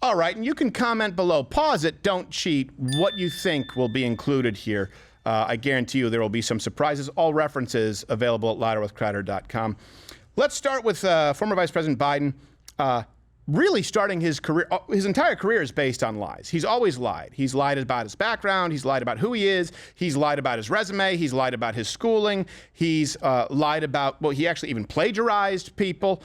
All right, and you can comment below. Pause it, don't cheat. What you think will be included here. I guarantee you there will be some surprises. All references available at louderwithcrowder.com. Let's start with former Vice President Biden. Really starting his career, his entire career is based on lies. He's always lied. He's lied about his background. He's lied about who he is. He's lied about his resume. He's lied about his schooling. He's lied about, well, he actually even plagiarized people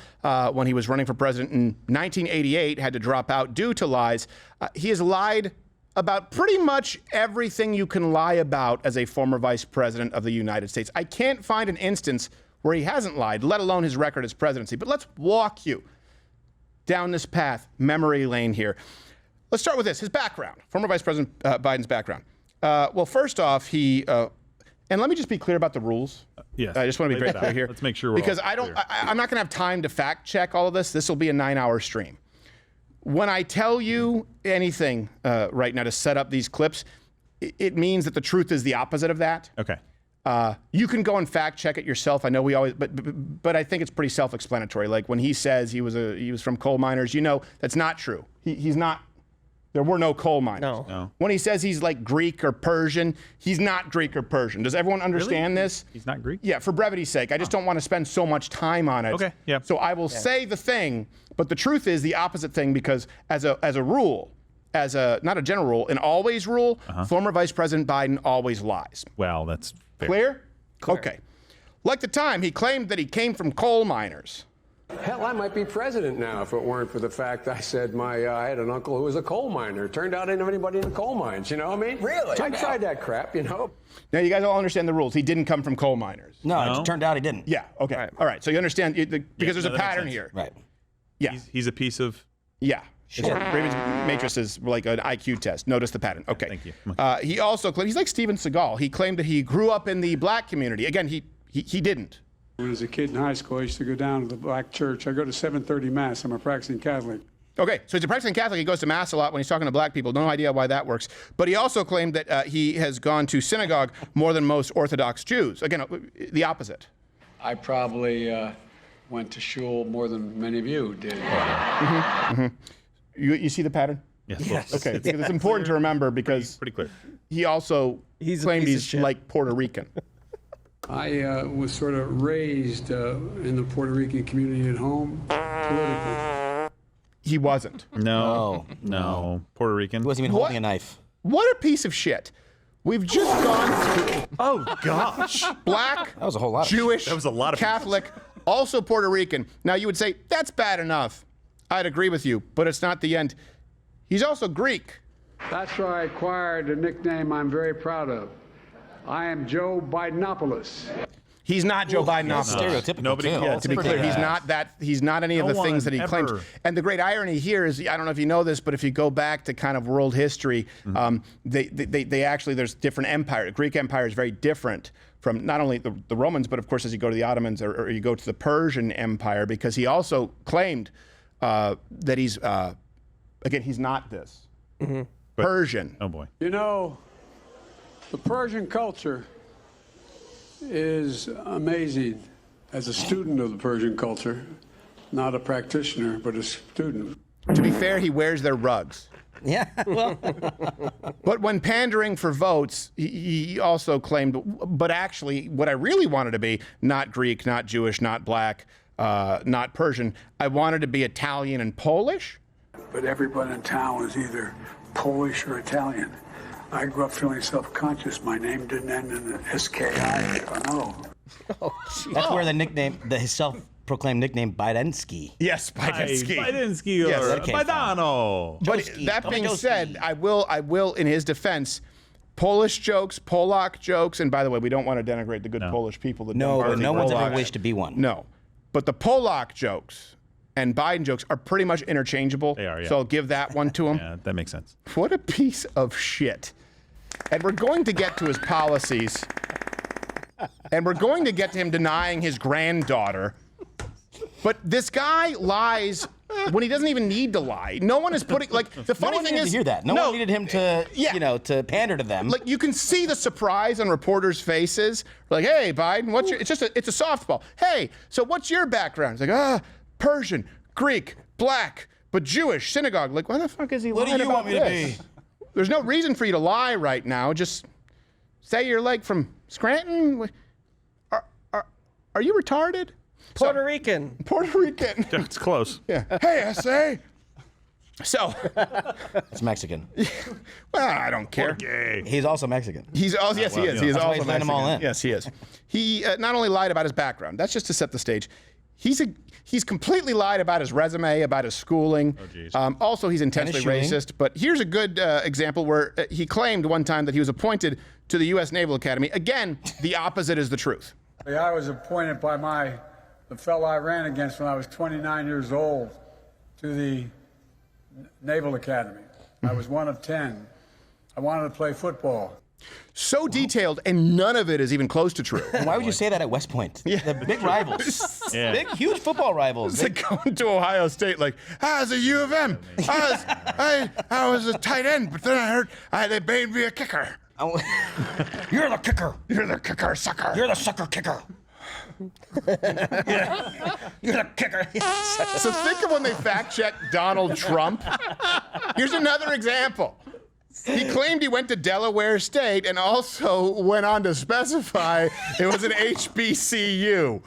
when he was running for president in 1988, had to drop out due to lies. He has lied about pretty much everything you can lie about as a former vice president of the United States. I can't find an instance where he hasn't lied, let alone his record as presidency. But let's walk you down this path, memory lane here. Let's start with this, his background, former Vice President Biden's background. Well, first off, he, and let me just be clear about the rules. Yes. I just want to be very clear here. Let's make sure we're because all clear. I'm not going to have time to fact check all of this. This will be a 9-hour stream. When I tell you anything right now to set up these clips, it means that the truth is the opposite of that. Okay. You can go and fact check it yourself. I know we always, but I think it's pretty self-explanatory. Like when he says he was from coal miners, you know that's not true. He's not. There were no coal miners. No. When he says he's like Greek or Persian, he's not Greek or Persian. Does everyone understand this? He's not Greek? Yeah, for brevity's sake. I just don't want to spend so much time on it. Okay, yeah. So I will say the thing, but the truth is the opposite thing because as a rule, as a, not a general rule, an always rule, former Vice President Biden always lies. Well, that's fair. Clear? Okay. Like the time he claimed that he came from coal miners. Hell, I might be president now if it weren't for the fact I said I had an uncle who was a coal miner. Turned out I didn't have anybody in the coal mines, you know what I mean? Really? I tried that crap, you know? Now, you guys all understand the rules. He didn't come from coal miners. No, it turned out he didn't. Yeah, okay. All right, so you understand, because there's a pattern here. Right. Yeah. He's a piece of... Yeah. Sure. Raymond's matrix is like an IQ test. Notice the pattern. Okay. Thank you. He also claimed, he's like Steven Seagal. He claimed that he grew up in the black community. Again, he didn't. When I was a kid in high school, I used to go down to the black church. I go to 7:30 Mass. I'm a practicing Catholic. Okay, so he's a practicing Catholic. He goes to Mass a lot when he's talking to black people. No idea why that works. But he also claimed that he has gone to synagogue more than most Orthodox Jews. Again, the opposite. I probably went to shul more than many of you did. You see the pattern? Yes. Okay, because it's important to remember because Pretty clear. he also claimed he's like Puerto Rican. I was sort of raised in the Puerto Rican community at home, politically. He wasn't. No. Puerto Rican. He wasn't even holding a knife. What a piece of shit. We've just gone through Oh, gosh. black, That was a whole lot. Jewish, That was a lot of Catholic, also Puerto Rican. Now you would say, that's bad enough. I'd agree with you, but it's not the end. He's also Greek. That's where I acquired a nickname I'm very proud of. I am Joe Bidenopoulos. He's not Joe Biden. Stereotypical. Nobody too. calls Yeah, to be clear, he's not that. He's not any of No the things one that he claims. ever. And the great irony here is, I don't know if you know this, but if you go back to kind of world history, they actually, there's different empires. The Greek Empire is very different from not only the Romans, but of course, as you go to the Ottomans or you go to the Persian Empire, because he also claimed that he's, again, he's not this. Persian. Oh, boy. You know, the Persian culture is amazing. As a student of the Persian culture, not a practitioner, but a student. To be fair, he wears their rugs. Yeah, well, But when pandering for votes, he also claimed, but actually, what I really wanted to be, not Greek, not Jewish, not black, not Persian, I wanted to be Italian and Polish. But everyone in town was either Polish or Italian. I grew up feeling self-conscious. My name didn't end in an S-K-I or an O. that's where the nickname, his self-proclaimed nickname, Bidensky. Yes, Bidensky. Bidensky Yes, or that came from. Badano. But Joski, that being Joski. said, I will, in his defense, Polish jokes, Polak jokes, and by the way, we don't want to denigrate the good Polish people. That No, don't but no are one's ever Polacks. wished to be one. No, but the Polak jokes and Biden jokes are pretty much interchangeable. They are, yeah. So I'll give that one to him. Yeah, that makes sense. What a piece of shit. And we're going to get to his policies. And we're going to get to him denying his granddaughter. But this guy lies when he doesn't even need to lie. No one is putting, like, the No funny one thing needed is. to hear that. No one needed him to, to pander to them. Like, you can see the surprise on reporters' faces. Like, hey, Biden, what's your, it's a softball. Hey, so what's your background? It's like, Persian, Greek, black, but Jewish, synagogue. Like, why the fuck is he What lying do you about want me to this? be? There's no reason for you to lie right now. Just say you're like from Scranton. Are you retarded? Puerto Rican. Puerto Rican. It's close. Yeah. Hey, SA. So, It's Mexican. well, I don't care. Gay. He's also Mexican. He's also yes, he is. He is That's why also he's letting them all Mexican. in. Yes, he is. He not only lied about his background. That's just to set the stage. He's completely lied about his resume, about his schooling. Also, he's intensely shooting. racist. But here's a good example where he claimed one time that he was appointed to the U.S. Naval Academy. Again, the opposite is the truth. I was appointed by the fellow I ran against when I was 29 years old to the Naval Academy. I was one of 10. I wanted to play football. So detailed, and none of it is even close to true. And why would you say that at West Point? The big rivals. Yeah. Big, huge football rivals. It's like going to Ohio State, like, I was a U of M. I was a tight end, but then I heard they made me a kicker. You're the kicker. You're the kicker, sucker. You're the sucker kicker. You're the kicker. So think of when they fact-checked Donald Trump. Here's another example. He claimed he went to Delaware State and also went on to specify it was an HBCU.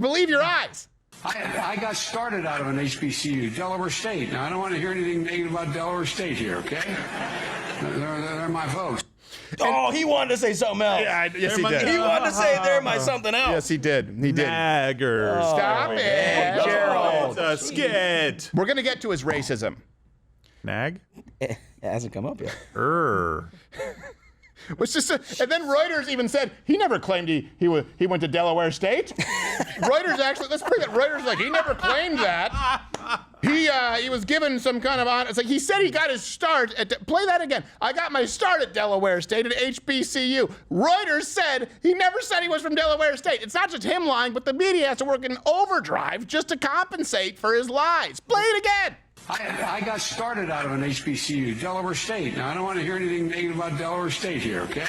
Believe your eyes. I got started out of an HBCU, Delaware State. Now, I don't want to hear anything negative about Delaware State here, okay? They're my folks. Oh, he wanted to say something else. Yes, he did. He wanted to say they're my something else. Yes, he did. He did. Naggers. Stop it, Gerald. It's a skit. We're going to get to his racism. Nag? It hasn't come up yet. Which just, and then Reuters even said he never claimed he went to Delaware State. Reuters actually, let's bring it. Reuters like he never claimed that. He was given some kind of honor. It's like he said he got his start at. Play that again. I got my start at Delaware State at HBCU. Reuters said he never said he was from Delaware State. It's not just him lying, but the media has to work in overdrive just to compensate for his lies. Play it again. I got started out of an HBCU, Delaware State. Now, I don't want to hear anything negative about Delaware State here, okay?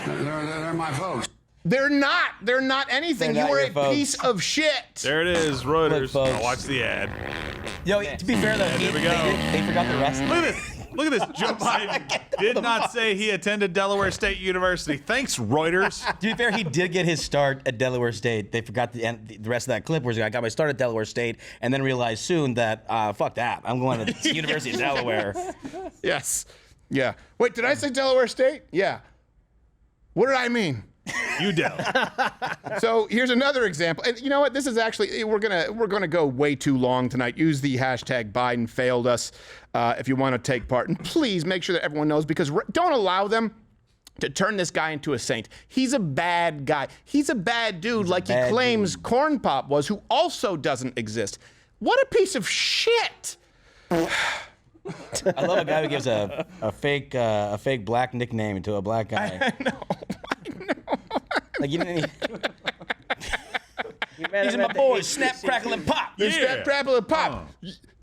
They're my folks. They're not. They're not anything. They're You not were your a folks. piece of shit. There it is, Reuters. folks. Now watch the ad. Yo, to be fair though, There we go. they forgot the rest. Look at this. Look at this. Joe Biden did not say he attended Delaware State University. Thanks, Reuters. To be fair, he did get his start at Delaware State. They forgot the rest of that clip where he's like, I got my start at Delaware State, and then realized soon that, fuck that. I'm going to the University of Delaware. Yes. Yeah. Wait, did I say Delaware State? Yeah. What did I mean? You Del. So here's another example. And you know what? This is actually we're gonna go way too long tonight. Use the hashtag Biden failed us if you want to take part. And please make sure that everyone knows, because don't allow them to turn this guy into a saint. He's a bad guy. He's a bad dude, like he claims Corn Pop was, who also doesn't exist. What a piece of shit. I love a guy who gives a fake black nickname to a black guy. I know. Like you didn't. You met These are him my at the boys. HBCU. Snap, crackle, and pop. They snap, crapple, and pop.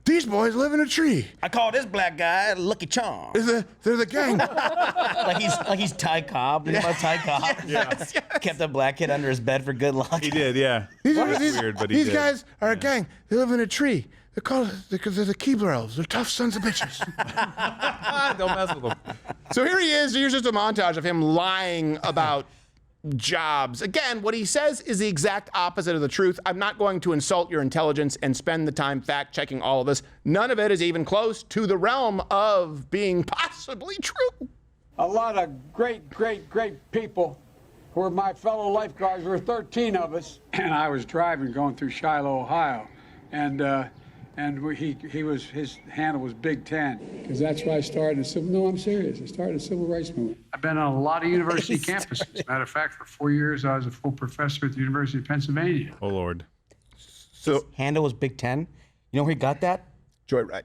These boys live in a tree. I call this black guy Lucky Charm. They're the gang. like he's Ty Cobb. You know about Ty Cobb? Yes. Kept a black kid under his bed for good luck. He did, yeah. That's weird, but he These did. guys are a gang. They live in a tree. They're called because they're the Keebler elves. They're tough sons of bitches. Don't mess with him. So here he is. Here's just a montage of him lying about jobs. Again, what he says is the exact opposite of the truth. I'm not going to insult your intelligence and spend the time fact-checking all of this. None of it is even close to the realm of being possibly true. A lot of great people who were my fellow lifeguards. There were 13 of us. And I was driving going through Shiloh, Ohio. And his handle was Big Ten. Because that's why I started no, I'm serious. I started a civil rights movement. I've been on a lot of university campuses. Matter of fact, for 4 years, I was a full professor at the University of Pennsylvania. Oh, Lord. So Handle was Big Ten. You know where he got that? Joyride.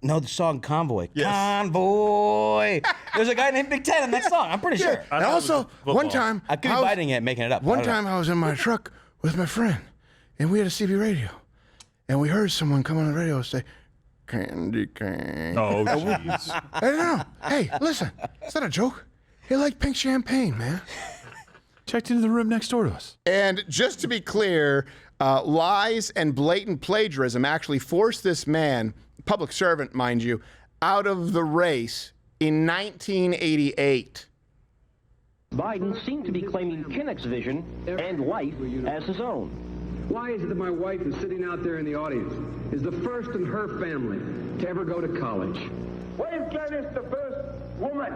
No, the song Convoy. Yes. Convoy. There's a guy named Big Ten in that song. I'm pretty sure. And also, one time, I could be biting it, making it up. One time I was in my truck with my friend, and we had a CB radio, and we heard someone come on the radio and say, "Candy cane." Oh, jeez. I don't know. Hey, listen, it's not a joke. He liked pink champagne, man. Checked into the room next door to us. And just to be clear, lies and blatant plagiarism actually forced this man, public servant, mind you, out of the race in 1988. Biden seemed to be claiming Kinnock's vision and life as his own. Why is it that my wife is sitting out there in the audience, is the first in her family to ever go to college? Why is Gladys the first woman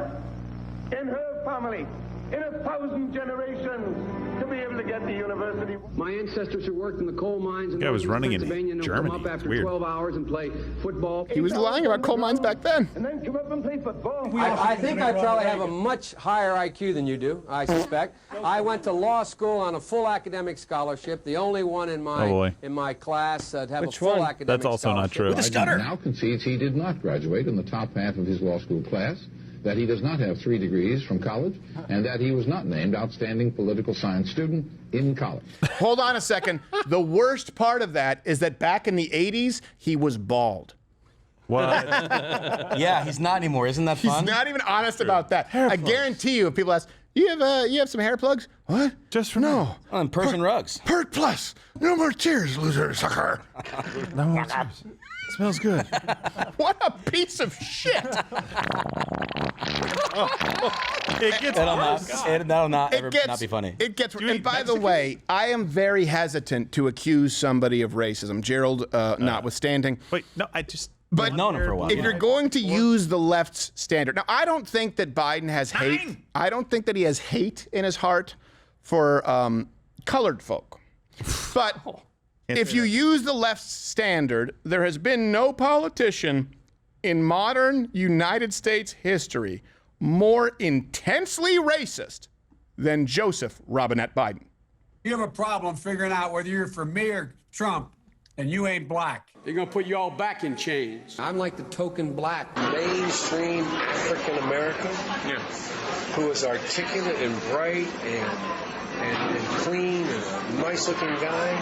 in her family, in 1,000 generations, to be able to get to university? My ancestors who worked in the coal mines in Guy was running in Pennsylvania and Germany. come up It's after weird. 12 hours and play football. He was lying about coal mines back then. And then come up and play football. I think I probably have a much higher IQ than you do, I suspect. I went to law school on a full academic scholarship, the only one in my class to have a full academic That's also not true. With a stutter. Now concedes he did not graduate in the top half of his law school class, that he does not have 3 degrees from college, and that he was not named outstanding political science student in college. Hold on a second. The worst part of that is that back in the 80s, he was bald. What? Yeah, he's not anymore. Isn't that He's fun? not even honest about that. I guarantee you, if people ask, you have some hair plugs? What? Just for no. Oh, and Persian rugs. Pert Plus. No more tears, loser sucker. No more tears. Smells good. What a piece of shit. It gets That'll not It ever gets, not be funny. It gets. you And eat by the Mexican? way, I am very hesitant to accuse somebody of racism, Gerald notwithstanding. Wait, no, I just. But known him for a while. if you're going to use the left's standard, now I don't think that Biden has hate. I don't think that he has hate in his heart for colored folk. But if you use the left's standard, there has been no politician in modern United States history more intensely racist than Joseph Robinette Biden. You have a problem figuring out whether you're for me or Trump, and you ain't black. They're going to put you all back in chains. I'm like the token black. Mainstream African American who is articulate and bright and clean and nice looking guy.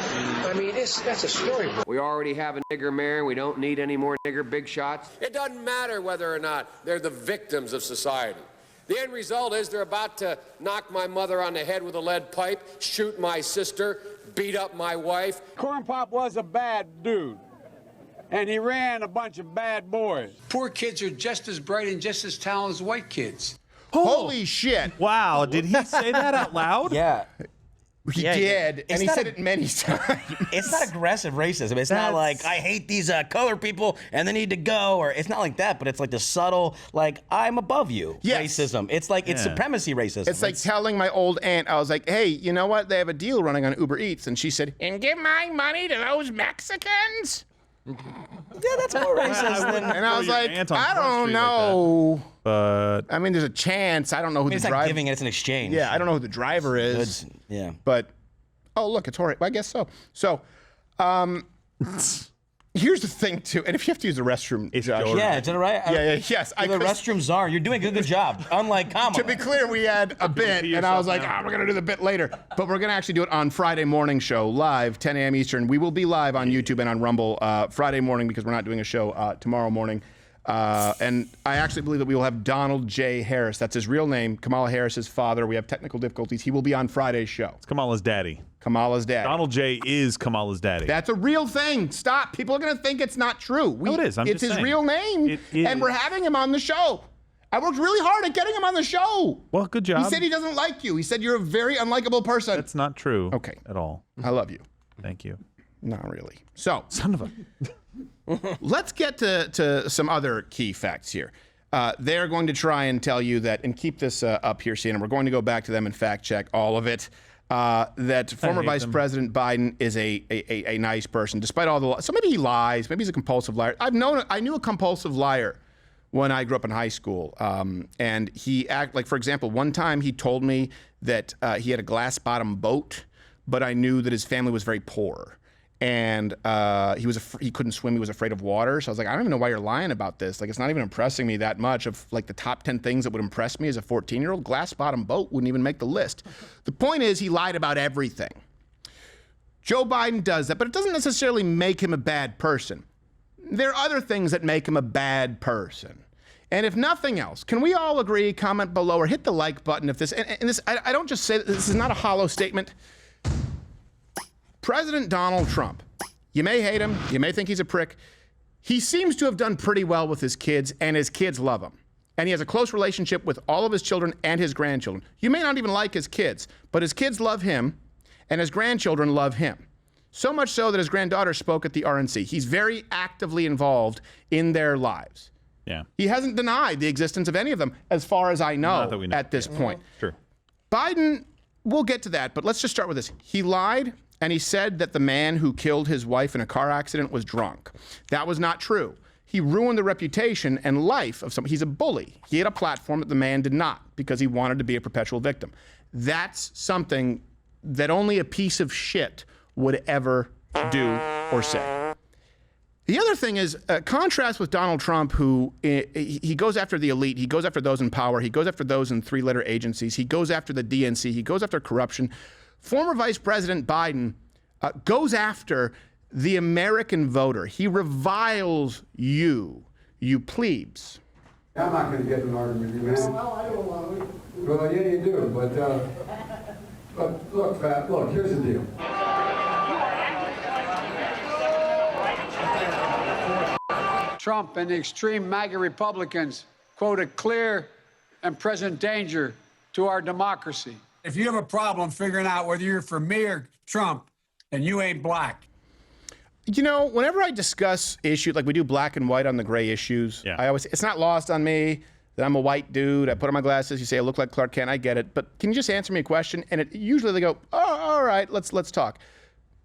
I mean, that's a storybook. We already have a nigger mayor. We don't need any more nigger big shots. It doesn't matter whether or not they're the victims of society. The end result is they're about to knock my mother on the head with a lead pipe, shoot my sister, beat up my wife. Corn Pop was a bad dude, and he ran a bunch of bad boys. Poor kids are just as bright and just as talented as white kids. Holy shit. Wow, did he say that out loud? Yeah. He Yeah, did, it's and he not said a- it many times. It's not aggressive racism. It's not like I hate these color people and they need to go, or it's not like that. But it's like the subtle, like I'm above you Yes. racism. It's like it's Yeah. supremacy racism. It's like telling my old aunt, I was like, hey, you know what? They have a deal running on Uber Eats. And she said, and give my money to those Mexicans? yeah, that's more racist than. And I was your like, aunt on I Front don't Street like know. But I mean, there's a chance. I don't know who It's the not driver giving it; it's an exchange. Yeah, I don't know who the driver is. Goods. Yeah. But, oh, look, it's horrible. I guess so. So, here's the thing, too. And if you have to use the restroom, It's Josh. yours. Yeah, is that right? Yes. The restrooms are. You're doing a good job. Unlike Kamala. To be clear, we had a bit, and I was like, we're going to do the bit later. But we're going to actually do it on Friday morning show, live, 10 a.m. Eastern. We will be live on YouTube and on Rumble Friday morning because we're not doing a show tomorrow morning. And I actually believe that we will have Donald J. Harris. That's his real name, Kamala Harris's father. We have technical difficulties. He will be on Friday's show. it's Kamala's daddy. Kamala's dad. Donald J. is Kamala's daddy. That's a real thing. Stop. People are going to think it's not true. No, it is. I'm it's just his saying. real name. It is. And we're having him on the show. I worked really hard at getting him on the show. Well, good job. He said he doesn't like you. He said you're a very unlikable person. That's not true. Okay. At all. I love you. Thank you. Not really. So Son of a. let's get to some other key facts here. They're going to try and tell you that, and keep this up here, Sienna. We're going to go back to them and fact check all of it. That former hate Vice them. President Biden is a nice person, despite all the. So maybe he lies. Maybe he's a compulsive liar. I knew a compulsive liar when I grew up in high school, and he like, for example, one time he told me that he had a glass-bottom boat, but I knew that his family was very poor. And he couldn't swim. He was afraid of water. So I was like, I don't even know why you're lying about this. Like, it's not even impressing me that much. Of like the top 10 things that would impress me as a 14-year-old, glass bottom boat wouldn't even make the list. The point is, he lied about everything. Joe Biden does that, but it doesn't necessarily make him a bad person. There are other things that make him a bad person. And if nothing else, can we all agree, comment below, or hit the like button if this, and this, I don't just say this is not a hollow statement. President Donald Trump, you may hate him, you may think he's a prick. He seems to have done pretty well with his kids, and his kids love him. And he has a close relationship with all of his children and his grandchildren. You may not even like his kids, but his kids love him, and his grandchildren love him. So much so that his granddaughter spoke at the RNC. He's very actively involved in their lives. Yeah. He hasn't denied the existence of any of them, as far as I know, at this point. Sure. Biden, we'll get to that, but let's just start with this. He lied, and he said that the man who killed his wife in a car accident was drunk. That was not true. He ruined the reputation and life of someone. He's a bully. He had a platform that the man did not because he wanted to be a perpetual victim. That's something that only a piece of shit would ever do or say. The other thing is, contrast with Donald Trump, who he goes after the elite, he goes after those in power, he goes after those in three-letter agencies, he goes after the DNC, he goes after corruption. Former Vice President Biden goes after the American voter. He reviles you plebes. I'm not going to get in an argument with you, man. Well, I don't want to. Well, yeah, you do, but look, Pat, look, here's the deal. Trump and the extreme MAGA Republicans quote a clear and present danger to our democracy. If you have a problem figuring out whether you're for me or Trump, then you ain't black. You know, whenever I discuss issues, like we do black and white on the gray issues, I always, it's not lost on me that I'm a white dude. I put on my glasses, you say I look like Clark Kent, I get it. But can you just answer me a question? And usually they go, oh, all right, let's talk.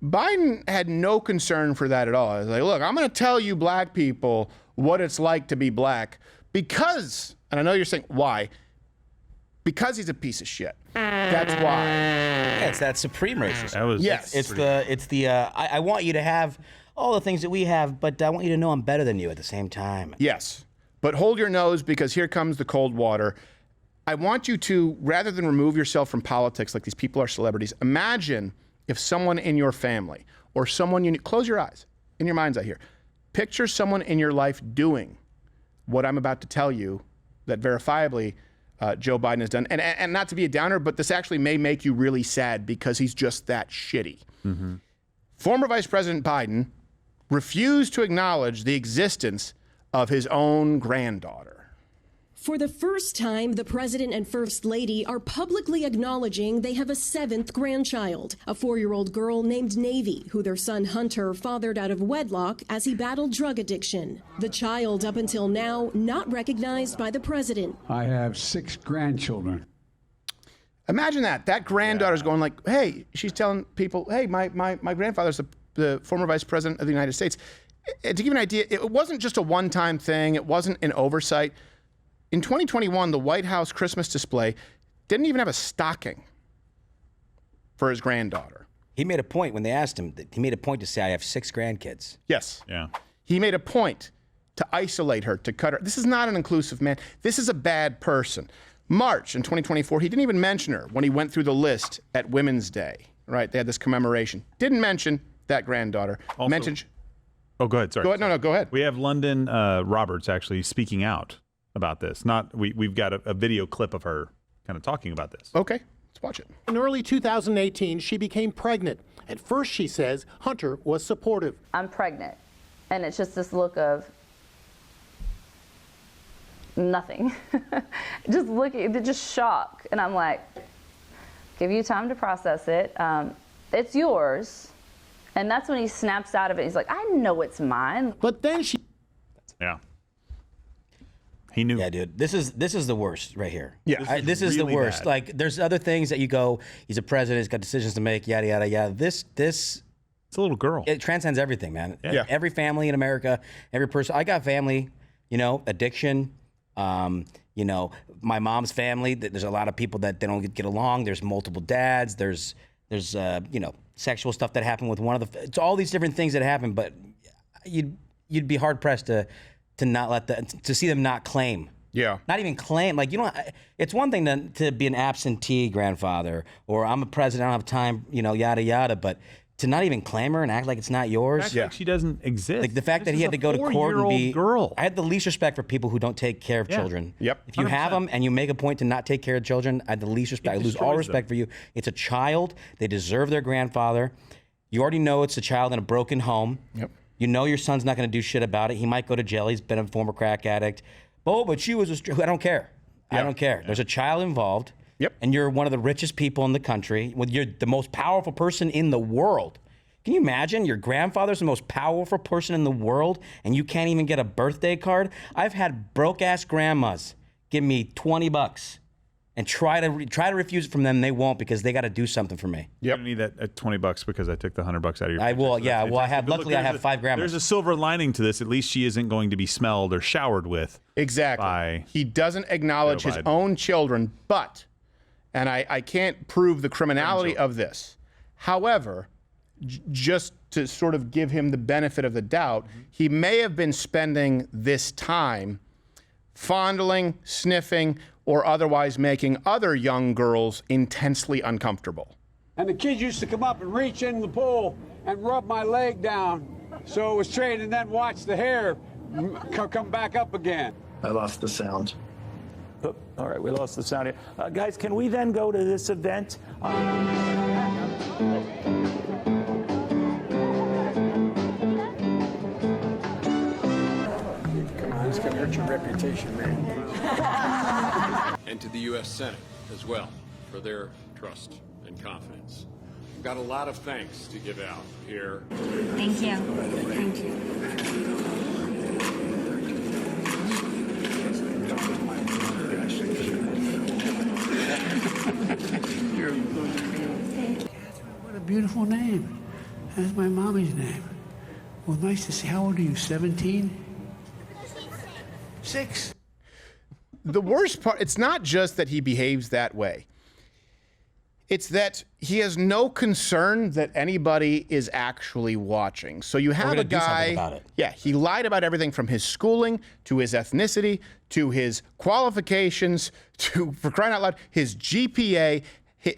Biden had no concern for that at all. He's like, look, I'm going to tell you black people what it's like to be black because, and I know you're saying, why? Because he's a piece of shit. That's why. Yeah, it's that supreme racism. That was I want you to have all the things that we have, but I want you to know I'm better than you at the same time. Yes, but hold your nose because here comes the cold water. I want you to, rather than remove yourself from politics like these people are celebrities, imagine if someone in your family or someone you close your eyes, in your mind's eye here, picture someone in your life doing what I'm about to tell you that verifiably Joe Biden has done. And not to be a downer, but this actually may make you really sad because he's just that shitty. Mm-hmm. Former Vice President Biden refused to acknowledge the existence of his own granddaughter. For the first time, the president and first lady are publicly acknowledging they have a 7th grandchild, a 4-year-old girl named Navy, who their son Hunter fathered out of wedlock as he battled drug addiction. The child, up until now, not recognized by the president. I have 6 grandchildren. Imagine that. That granddaughter's going like, hey, she's telling people, hey, my grandfather's the former vice president of the United States. To give you an idea, it wasn't just a one-time thing. It wasn't an oversight. In 2021, the White House Christmas display didn't even have a stocking for his granddaughter. He made a point when they asked him, he made a point to say, I have 6 grandkids. Yes. Yeah. He made a point to isolate her, to cut her. This is not an inclusive man. This is a bad person. March in 2024, he didn't even mention her when he went through the list at Women's Day, right? They had this commemoration. Didn't mention that granddaughter. Also, mentioned. Oh, go ahead. Sorry. Go ahead. No, go ahead. We have London Roberts actually speaking out about this. We've got a video clip of her kind of talking about this. Okay, let's watch it. In early 2018, she became pregnant. At first, she says, Hunter was supportive. I'm pregnant. And it's just this look of nothing. just shock. And I'm like, give you time to process it. It's yours. And that's when he snaps out of it. He's like, I know it's mine. But then she... Yeah. He knew. Yeah, dude. This is the worst right here. Yeah. This is the really worst. bad. Like, there's other things that you go, he's a president, he's got decisions to make, yada, yada, yada. This It's a little girl. It transcends everything, man. Yeah. Every family in America, every person. I got family, addiction. My mom's family. There's a lot of people that they don't get along. There's multiple dads. There's sexual stuff that happened with one of the. It's all these different things that happen, but you'd be hard pressed to not to see them not claim. Yeah. Not even claim. Like, it's one thing to be an absentee grandfather or I'm a president, I don't have time, yada, yada. But to not even claim her and act like it's not yours. Act like she doesn't exist. Like the fact that he had to go to court and be. I had the least respect for people who don't take care of children. Yep. If you have them and you make a point to not take care of children, I have the least respect. I lose all respect for you. It's a child. They deserve their grandfather. You already know it's a child in a broken home. Yep. You know your son's not going to do shit about it. He might go to jail. He's been a former crack addict. Oh, but she was I don't care. I don't care. There's a child involved. Yep. And you're one of the richest people in the country. You're the most powerful person in the world. Can you imagine? Your grandfather's the most powerful person in the world, and you can't even get a birthday card? I've had broke-ass grandmas give me $20 and try to refuse it from them. They won't because they got to do something for me. Yep. I need that at $20 because I took the $100 out of your. I will. So yeah. Well, I have. But Luckily, I have 5 grandmas. There's a silver lining to this. At least she isn't going to be smelled or showered with. Exactly. He doesn't acknowledge his own children, but, and I can't prove the criminality of this. However, just to sort of give him the benefit of the doubt, he may have been spending this time fondling, sniffing, or otherwise making other young girls intensely uncomfortable. And the kids used to come up and reach in the pool and rub my leg down so it was straight and then watch the hair come back up again. I lost the sound. Oh, all right, we lost the sound here. Guys, can we then go to this event? It's going to hurt your reputation, man. And to the U.S. Senate as well for their trust and confidence. We've got a lot of thanks to give out here. Thank you. Thank you. What a beautiful name. That's my mommy's name. Well, nice to see. How old are you, 17? 6. The worst part, it's not just that he behaves that way. It's that he has no concern that anybody is actually watching. So you have a guy, about it. Yeah, he lied about everything from his schooling to his ethnicity to his qualifications to, for crying out loud, his GPA,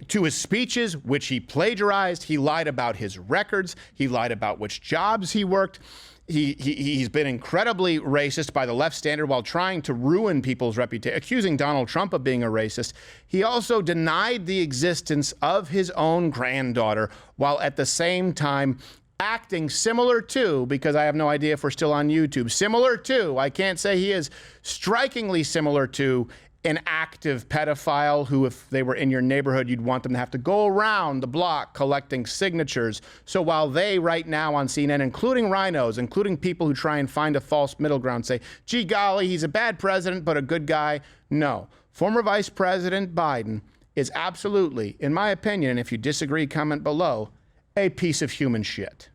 to his speeches, which he plagiarized. He lied about his records. He lied about which jobs he worked. He's been incredibly racist by the left standard while trying to ruin people's reputation, accusing Donald Trump of being a racist. He also denied the existence of his own granddaughter while at the same time acting similar to, because I have no idea if we're still on YouTube, similar to, I can't say he is, strikingly similar to an active pedophile who, if they were in your neighborhood, you'd want them to have to go around the block collecting signatures. So while they right now on CNN, including rhinos, including people who try and find a false middle ground, say, gee golly, he's a bad president, but a good guy. No. Former Vice President Biden is absolutely, in my opinion, and if you disagree, comment below, a piece of human shit.